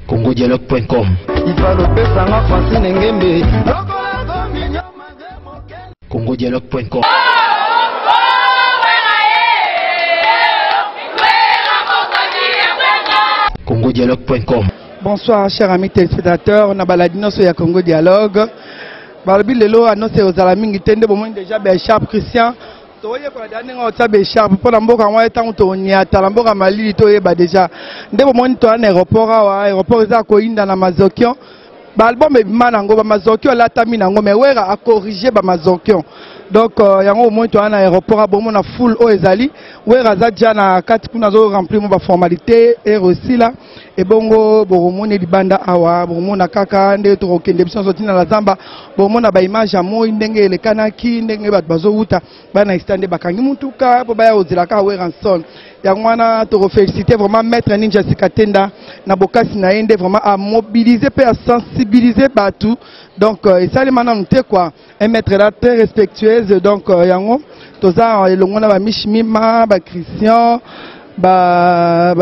congodialogue.com. congodialogue.com. congodialogue.com. Bonsoir chers amis téléspectateurs, on a baladino sur ya Congo Dialogue. Balobi lelo annonce aux alamingi tende bon déjà Bécharpe Christian. Toye ko dane ngota Bécharpe pour mboka mwa tango to nyata la mboka malili toye ba déjà. Ndebo moni to na aéroport za ko inda na Mazokyo. Ba album e bimana ngo ba Mazokyo la tamina ngo me wera a corriger ba Mazokyo. Donc yango moni to na aéroport a bon na full o ezali wera za dia na kati kuna zo remplir mo ba formalité et aussi là et bongo boromone libanda awa boromona kaka nde to kokende biso soti na la zamba boromona ba image amo ndenge elekanaki ndenge bat bazo wuta bana extende bakangi mutuka po baya ozela ka we ranson yango wana to féliciter vraiment maître Ninja Sikatenda na bokasi na yende vraiment à mobiliser pe à sensibiliser batou donc et ça les maintenant nous quoi un maître là très respectueuse donc yango toza elongona ba Mishimima ba Christian ba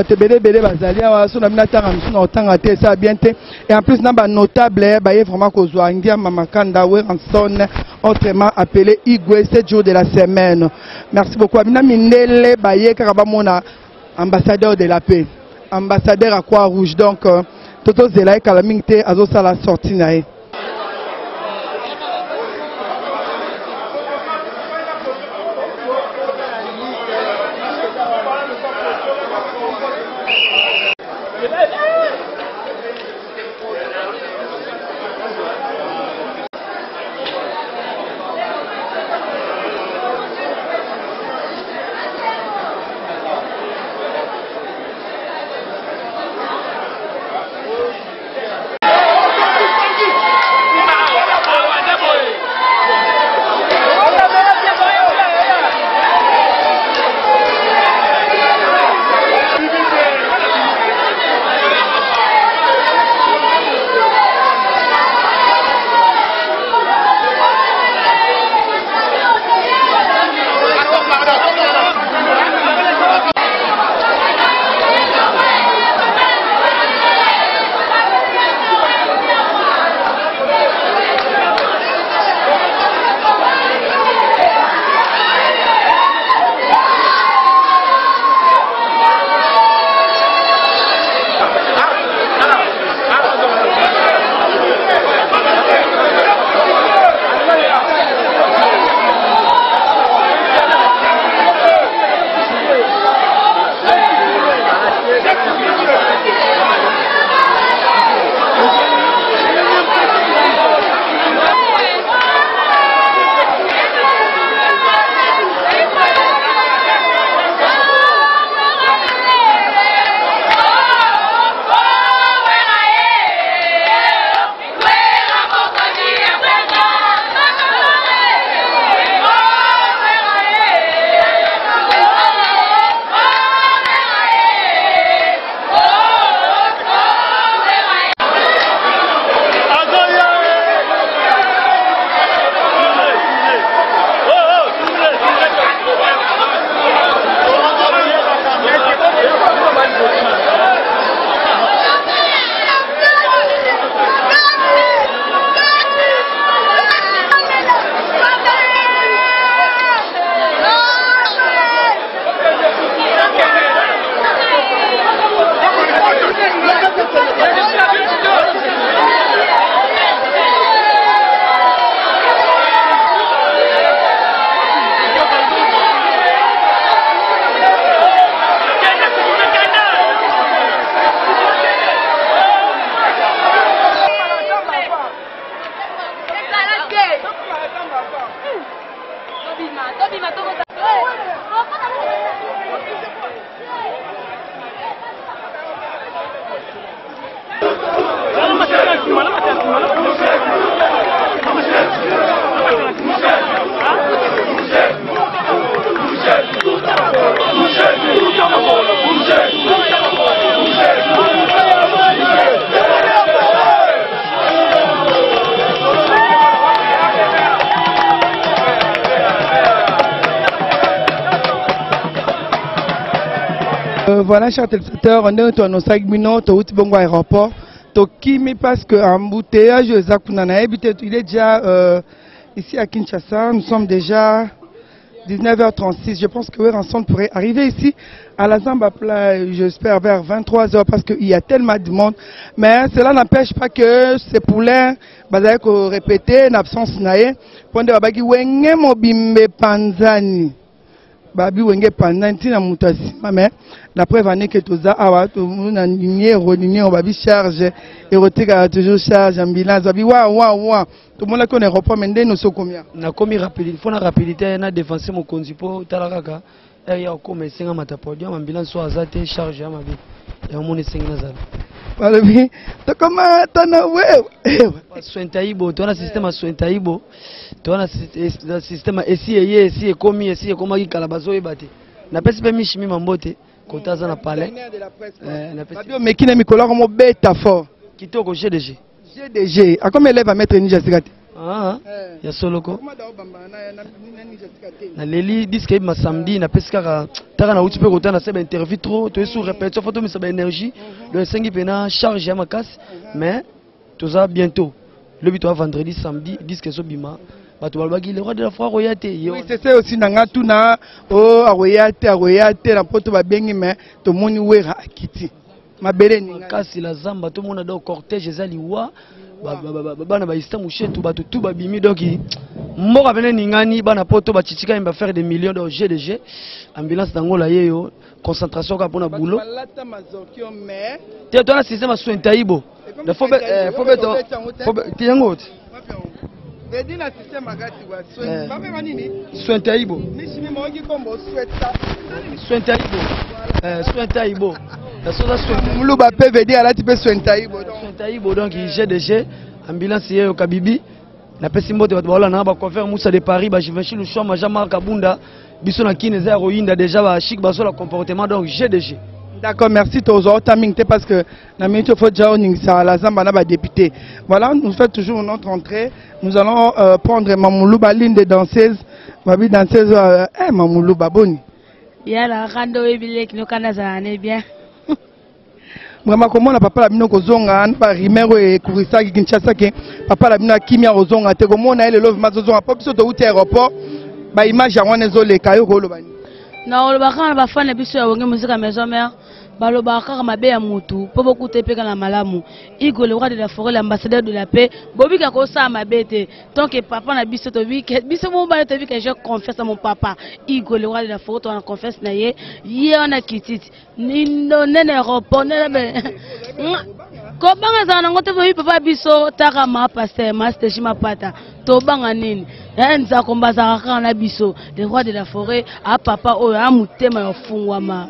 tebele bele bazali awa so na minatanga misu na otanga te ça bien te et en plus na ba notable ba ye vraiment kozwa ngia mamakanda we ranson autrement appelé Igwe 7 jours de la semaine. Merci beaucoup amina mindele ba ye kaka ba mona ambassadeur de la paix, ambassadeur à Croix Rouge donc toto zela e kala mingte azo sala sortie na ye. Voilà, chers téléspectateurs, on est dans 5 minutes au Bongo aéroport. Tokimi parce que embouteillage, il est déjà ici à Kinshasa. Nous sommes déjà 19h36. Je pense que Ranson pourrait arriver ici à la Zamba Plage, j'espère vers 23h parce qu'il y a tellement de monde. Mais cela n'empêche pas que ces poulains, répéter, en absence naïe, pour dire que wenge mobimbe panzani. Babi wenge panzani, tina mutasi. Mais la preuve en est que tout ça, on babi charge, et toujours charge, ambulance, babi wa. Tout le monde connaît repas, mais nous sommes combien? Na komi rapidité, faut na rapidité, na défenser mon conducteur, talakaka. Il y a encore 5 matapodi, ambulance soit azate charge, ma vie. Et on est 5 nazar. Voilà, oui. Tu comment t'as ouais. Sointaibo, tu as un système à Sointaibo, tu as un système ici, commis, comment il calabazo est battu. Na pas si permis chimie mambote, quand t'as un palais. Mais qui n'a mis colère comme bête fort. Qui t'ouvre au GDG. GDG. À combien élèves à mettre Ninja Sigati? Ah, il y a Soloko. Na leli disque ma samedi na pesca tara na uti pe kota na sebe interview trop to sous répétition photo mais ça énergie le 5 pena charge à ma casse mais tout ça bientôt le but vendredi samedi disque so bima bato balbaki le roi de la foi royate oui c'est ça aussi nanga tuna oh royate na poto ba bengi mais to moni wera akiti mabele ninga casse la zamba to mona do cortège ezaliwa bana ba istam chetu bato tout babimi donc moko bene ningani bana poto ba chichika imba faire des millions de GDG ambulance dangola yeyo concentration ka pona boulot te to na système soin taibo de faut tiango vedina système agati wa soin ba me nini soin taibo mishimi mogi kombo sweta soin taibo la soda soin muluba pe vedi ala ti pe soin taibo donc GDG ambulance yeyo kabibi na pesi mbote bato baola na ba confère Moussa de Paris ba Jivenchi le choix Jean-Marc Kabunda biso na kine za roinda déjà ba chic ba la comportement donc GDG. D'accord, merci Tozo Taming parce que la minute faut déjà ça la zamba na ba député. Voilà, nous faisons toujours notre entrée. Nous allons prendre Mamoulou Baline de danseuse. Babi danseuse Mamoulou Baboni. Ya la rando ebile kino kana za ne bien. Vraiment comment la papa la bino kozonga an pa rimero e kurisa ki Kinshasa ke papa la bino kimia kozonga te comment na ele love mazozonga pa biso to uti aéroport ba image ya wana ezole kayo ko lobani na olobaka ba fane biso ya wonge muzika maison mère balobaka mabe ya mutu po boku te peka na malamu Igo le roi de la forêt l'ambassadeur de la paix bobika ko sa mabete tant que papa na biso to bike biso mo ba te bike je confesse à mon papa Igo le roi de la forêt on confesse na ye on a kititi nindo nene aéroport nene ko banga za na ngote bo papa biso taka ma pasteur master shima pata to banga nini nza kombaza ka na biso le roi de la forêt a papa oyo a mutema yo fungwama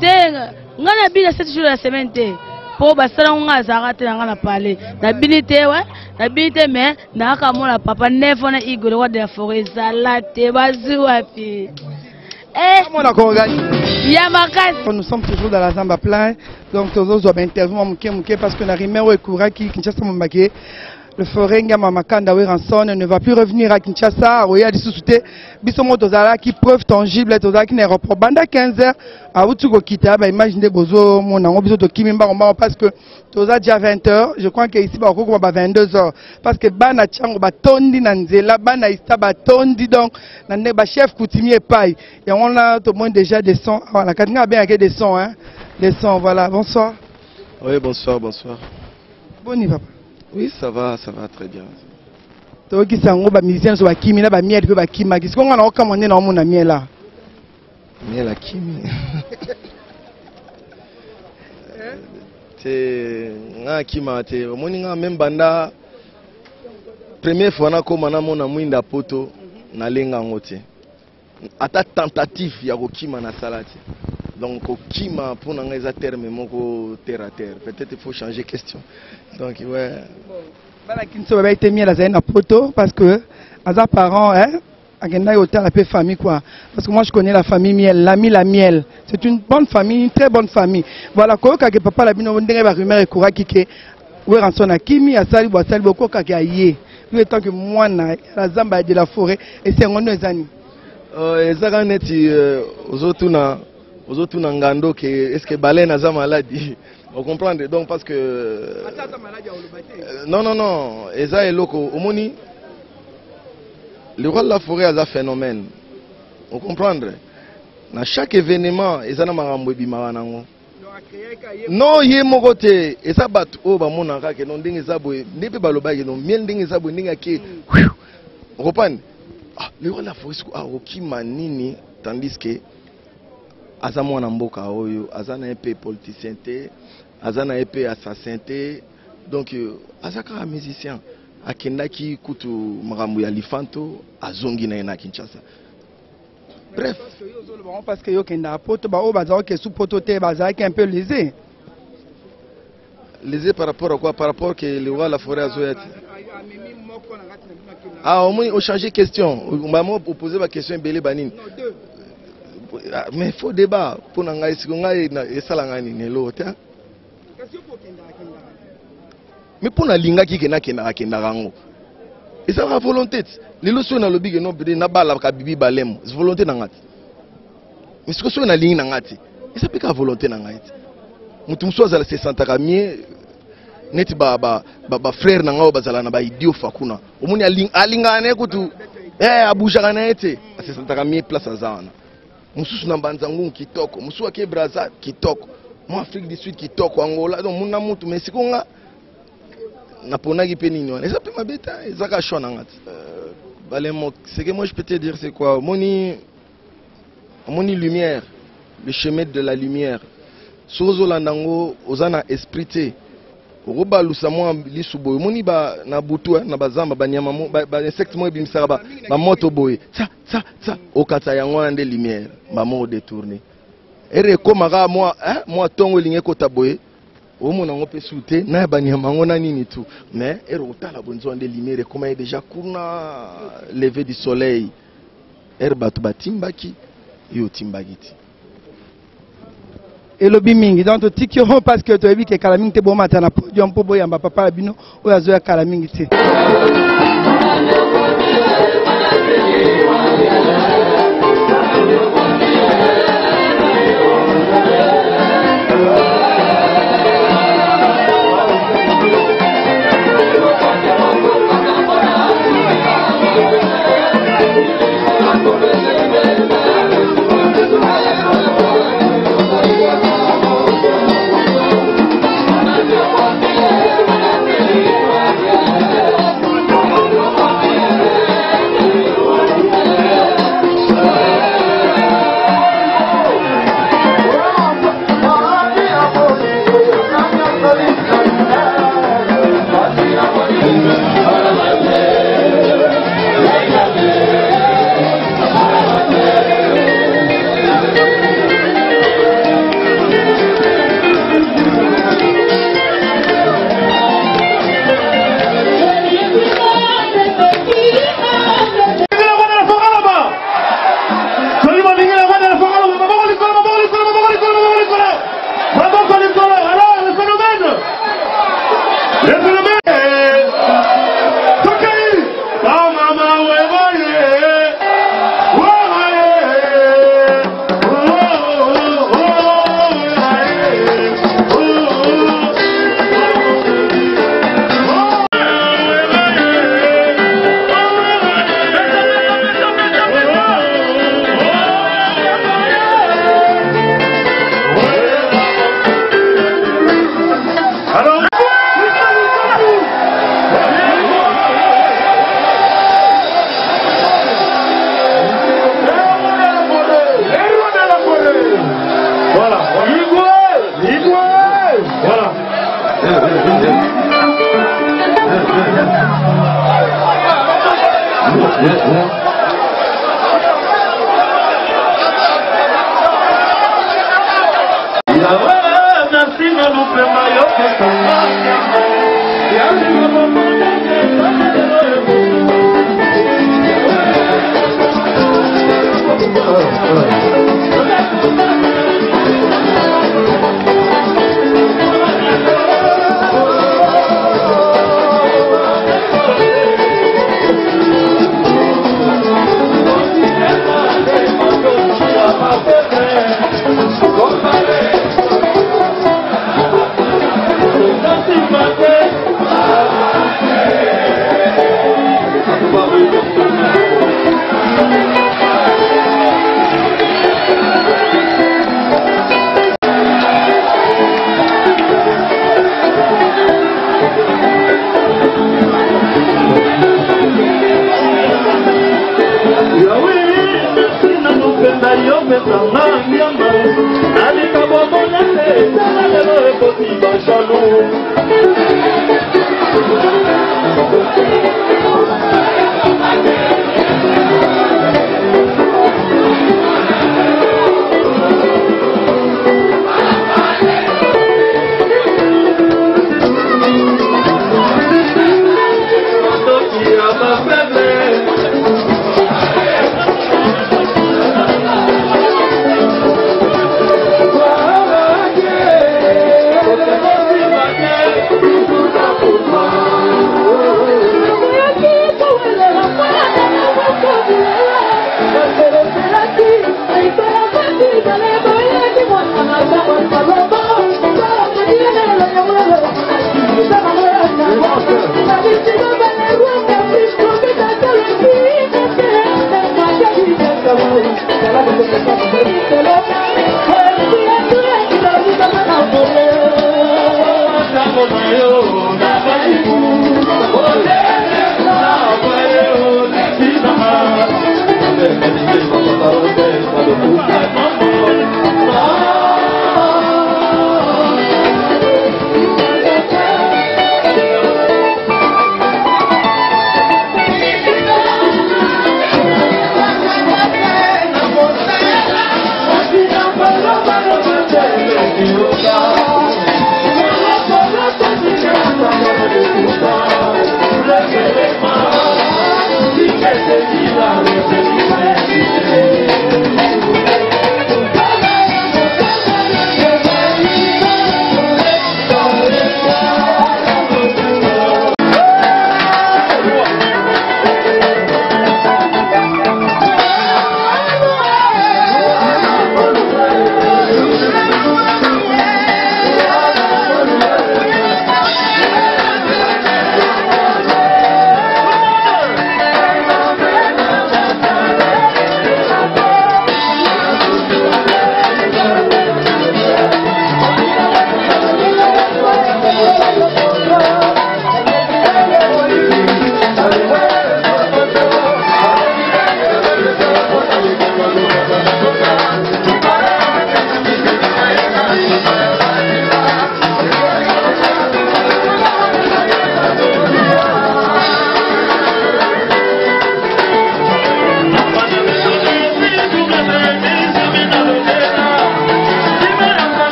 tenga ngana bina 7 jours la semaine te po basala nga zarate nga parler na bilité ouais na bilité mais na ka mona papa neuf na Igo le roi de la forêt zalate bazu wapi mona ko gani ya makasi. Nous sommes toujours dans la Zamba Plage donc tous autres interview muke parce que na rimero ekura ki Kinshasa mbake le forenga mamakanda Ranson ne va plus revenir à Kinshasa oya disouté biso moto zala qui preuve tangible toza qui n'aéroport banda 15h a utu ko kita ba imaginer bozo mona ngo biso to kimimba ngomba parce que toza déjà 20h je crois que ici ba ko ba 22h parce que bana chango ba tondi na nzela bana ista ba tondi donc na ne ba chef coutumier pai et on a tout le monde déjà des sons voilà katinga bien avec des sons hein des sons voilà bonsoir. Oui bonsoir. Boni papa. Oui, ça va très bien. To ki sango ba musicien so ba kimi na ba miel pe ba kima ki ko ngana o kamone na mo na miel la. Miel la kimi. C'est nga kima te omoni nga même banda première fois na koma na mona mwinda poto na lenga ngote. Ata tentative ya ko kima na salati. Donc kima pour nga eza terme moko terre à terre. Peut-être il faut changer question. Donc ouais. Bala kinso ba été miel à na poto parce que as parents hein agenda hôtel la paix famille quoi parce que moi je connais la famille miel l'ami la miel c'est une bonne famille une très bonne famille voilà ko ka ke papa la bino ndenge ba rumeur ekura kike we Ranson na kimi asali bo asali boko ka ke aye lui tant que moi na la Zamba de la forêt et c'est ngono ezani ezaka neti ozotuna aux autres n'angando que est-ce que baleine a sa maladie? Vous comprenez donc parce que non eza eloko omoni le roi de la forêt a un phénomène. Vous comprenez? Dans chaque événement eza na makambo ebimaka nango. Non yé mokote eza bato o ba monaka ke non ndenge eza boye ndebe baloba ke non miel ndenge eza boye ndenge ke vous comprenez? Ah le roi de la forêt a okima nini tandis que aza mwana mboka oyo aza na épée politicien te aza na épée assassin te donc aza kaka musicien akendaki kutu makambo ya lifanto azongi na ye na Kinshasa. Bref parce que yo kenda poto ba o bazao ke sous poto te bazao ki un peu lésé par rapport à quoi? Par rapport que le roi de la forêt azoyati ah au moins on changer question on m'a posé ma question belé banine. Mais il faut débat pour nous ngai sikonga et salanga ni l'autre. Mais pour na linga ki kena rango. Et ça la volonté. Les loso na lobby que non bede na bala ka bibi balem. C'est volonté na ngati. Mais ce que so na linga na ngati. Et ça peut ka volonté na ngati. Mutu mso za se santaka mie neti ba frère na ngao bazala na ba idio fakuna. Omuni alinga na kutu abuja na ete. Se santaka mie place azana. Mususu na banzangu kitoko, mususu ake Brazza kitoko, mo Afrique du Sud kitoko, Angola, donc muna mutu mais sikonga na ponaki pe nini wana. Eza pe mabeta, ezaka shona ngati. Balemo, ce que moi je peux te dire c'est quoi? Moni lumière, le chemin de la lumière. Sozo landango ozana esprité. Roba lusamwa lisuboy moni ba na butu na bazamba banyama ba insecte mo bimisaka ba moto boy ça okata yango ande lumière ba mo détourner ere komaka moi tongo linge kota boy omona ngo pe souté na banyama ngo na nini tout mais ere otala bonzo ande lumière comme est déjà kuna lever du soleil ere batu batimbaki yo timbagiti et le bimingi donc tiki yo parce que tu as vu que kalamingi te bon matin na podium po boyamba papa bino o azo ya kalamingi te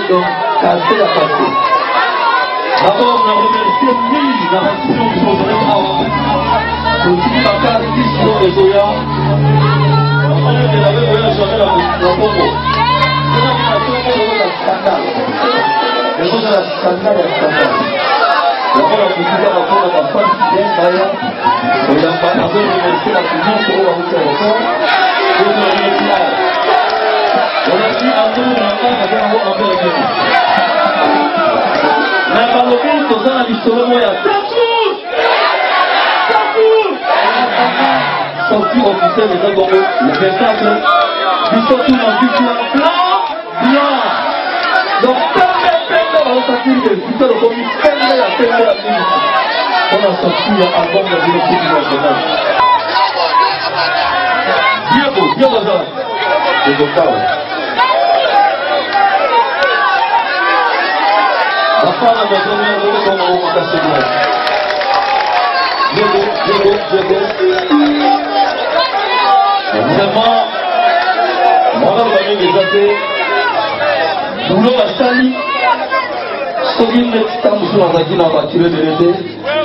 Donc, casser la passée. D'abord, on a remercié mille la ration du programme avant. Aussi, la carte 10 sur les Zoya. On a dit qu'il avait voyagé jamais la Congo. On a dit la scandale. Les gens de la scandale, la scandale. D'abord, la politique a rapport à la femme qui vient d'ailleurs. On a pas remercié la fusion pour la route aéroport. On a dit à nous de la femme à faire un peu de vie. Mais par le monde, tout ça, il se remet à sorti officiel des Agoro, le spectacle, du sorti dans du blanc. Donc, on a sorti le futur de commis, on a sorti l'album de la direction nationale. Bien beau, ça. C'est total. La femme a besoin de comment on va casser le évidemment, on va regarder les athées. Boulot à Sali, Sogin est en dessous dans la guine, on va tirer de l'été.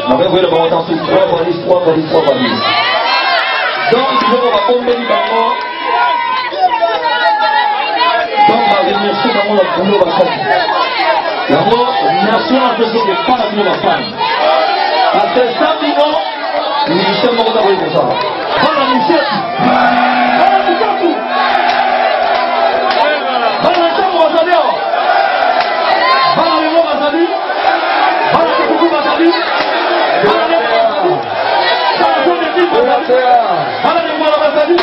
On va voir le bon temps sur 3 valises. Donc, on va tomber du banc. Donc, on va remercier d'abord le boulot à Sali. D'abord, remercier la personne qui parle de la femme. Parce que 100 millions, nous sommes morts d'avoir pour ça. Voilà, monsieur. Voilà, monsieur. Voilà, Voilà les mots à la salut.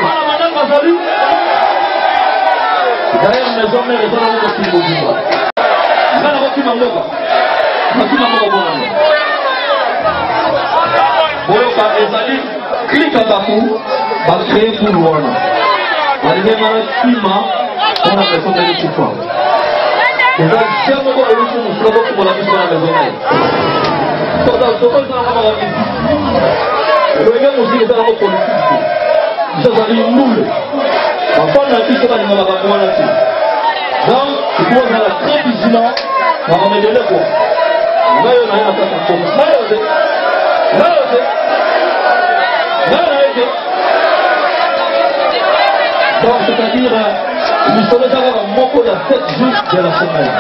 Voilà madame ma salut. Derrière la maison mère et dans la maison qui vous Là la voiture m'envoie. Voiture m'envoie. Boyoka ezali klika baku ba créer pour wana. Alime mara kima on a personne de l'histoire. Et là jamais ko elu ko musaba ko la mission na maison mère. Tout ça na kama musique. Le gars musique est dans la politique. Ça va aller nul. Enfin la vie ça va nous la voir là. Donc il faut être très vigilant. On va me donner quoi. Là on a pas comme ça. Donc c'est-à-dire nous sommes avoir un mot de 7 jours de la semaine.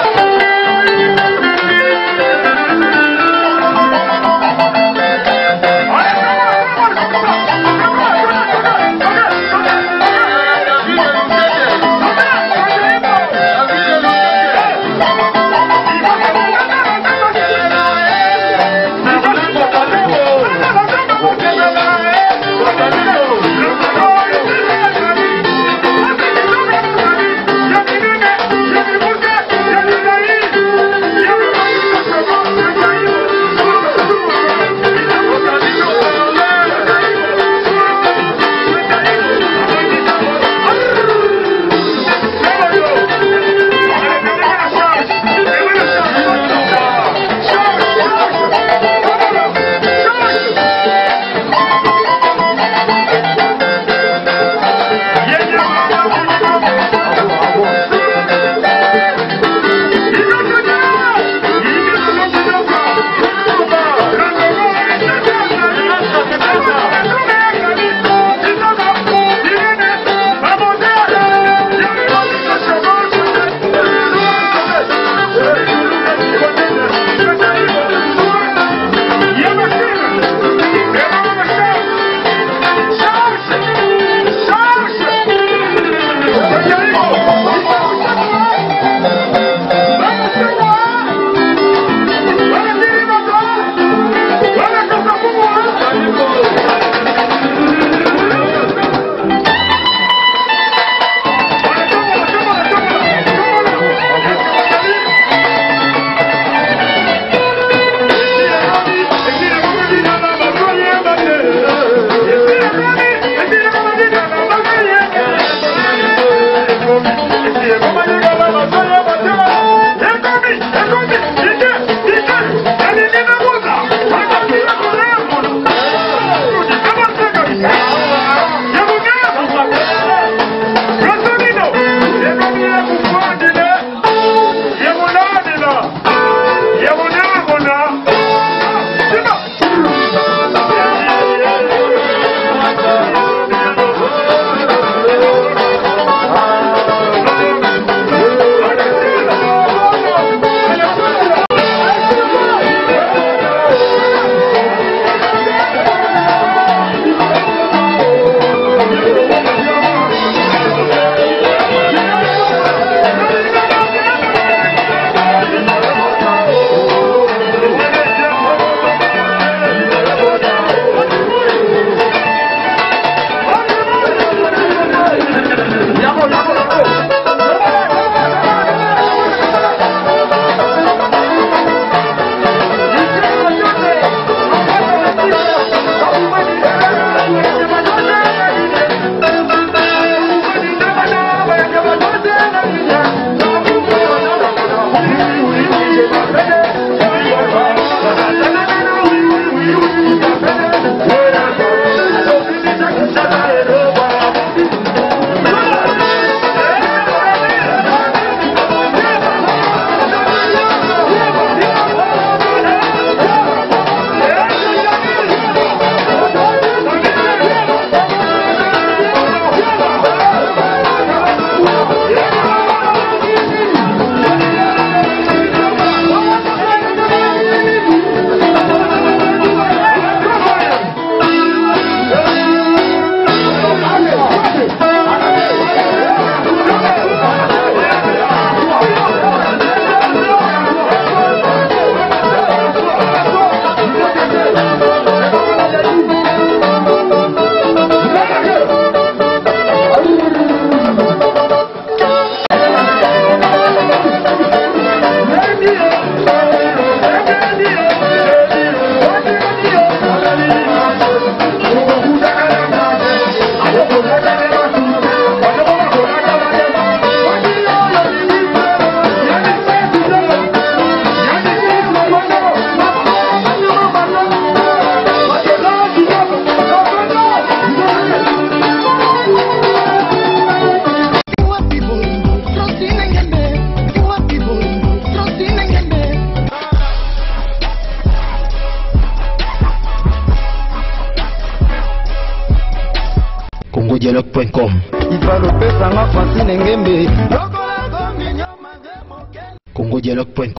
congodialogue.com Ivalopesanga Francine Ngembe congodialogue.com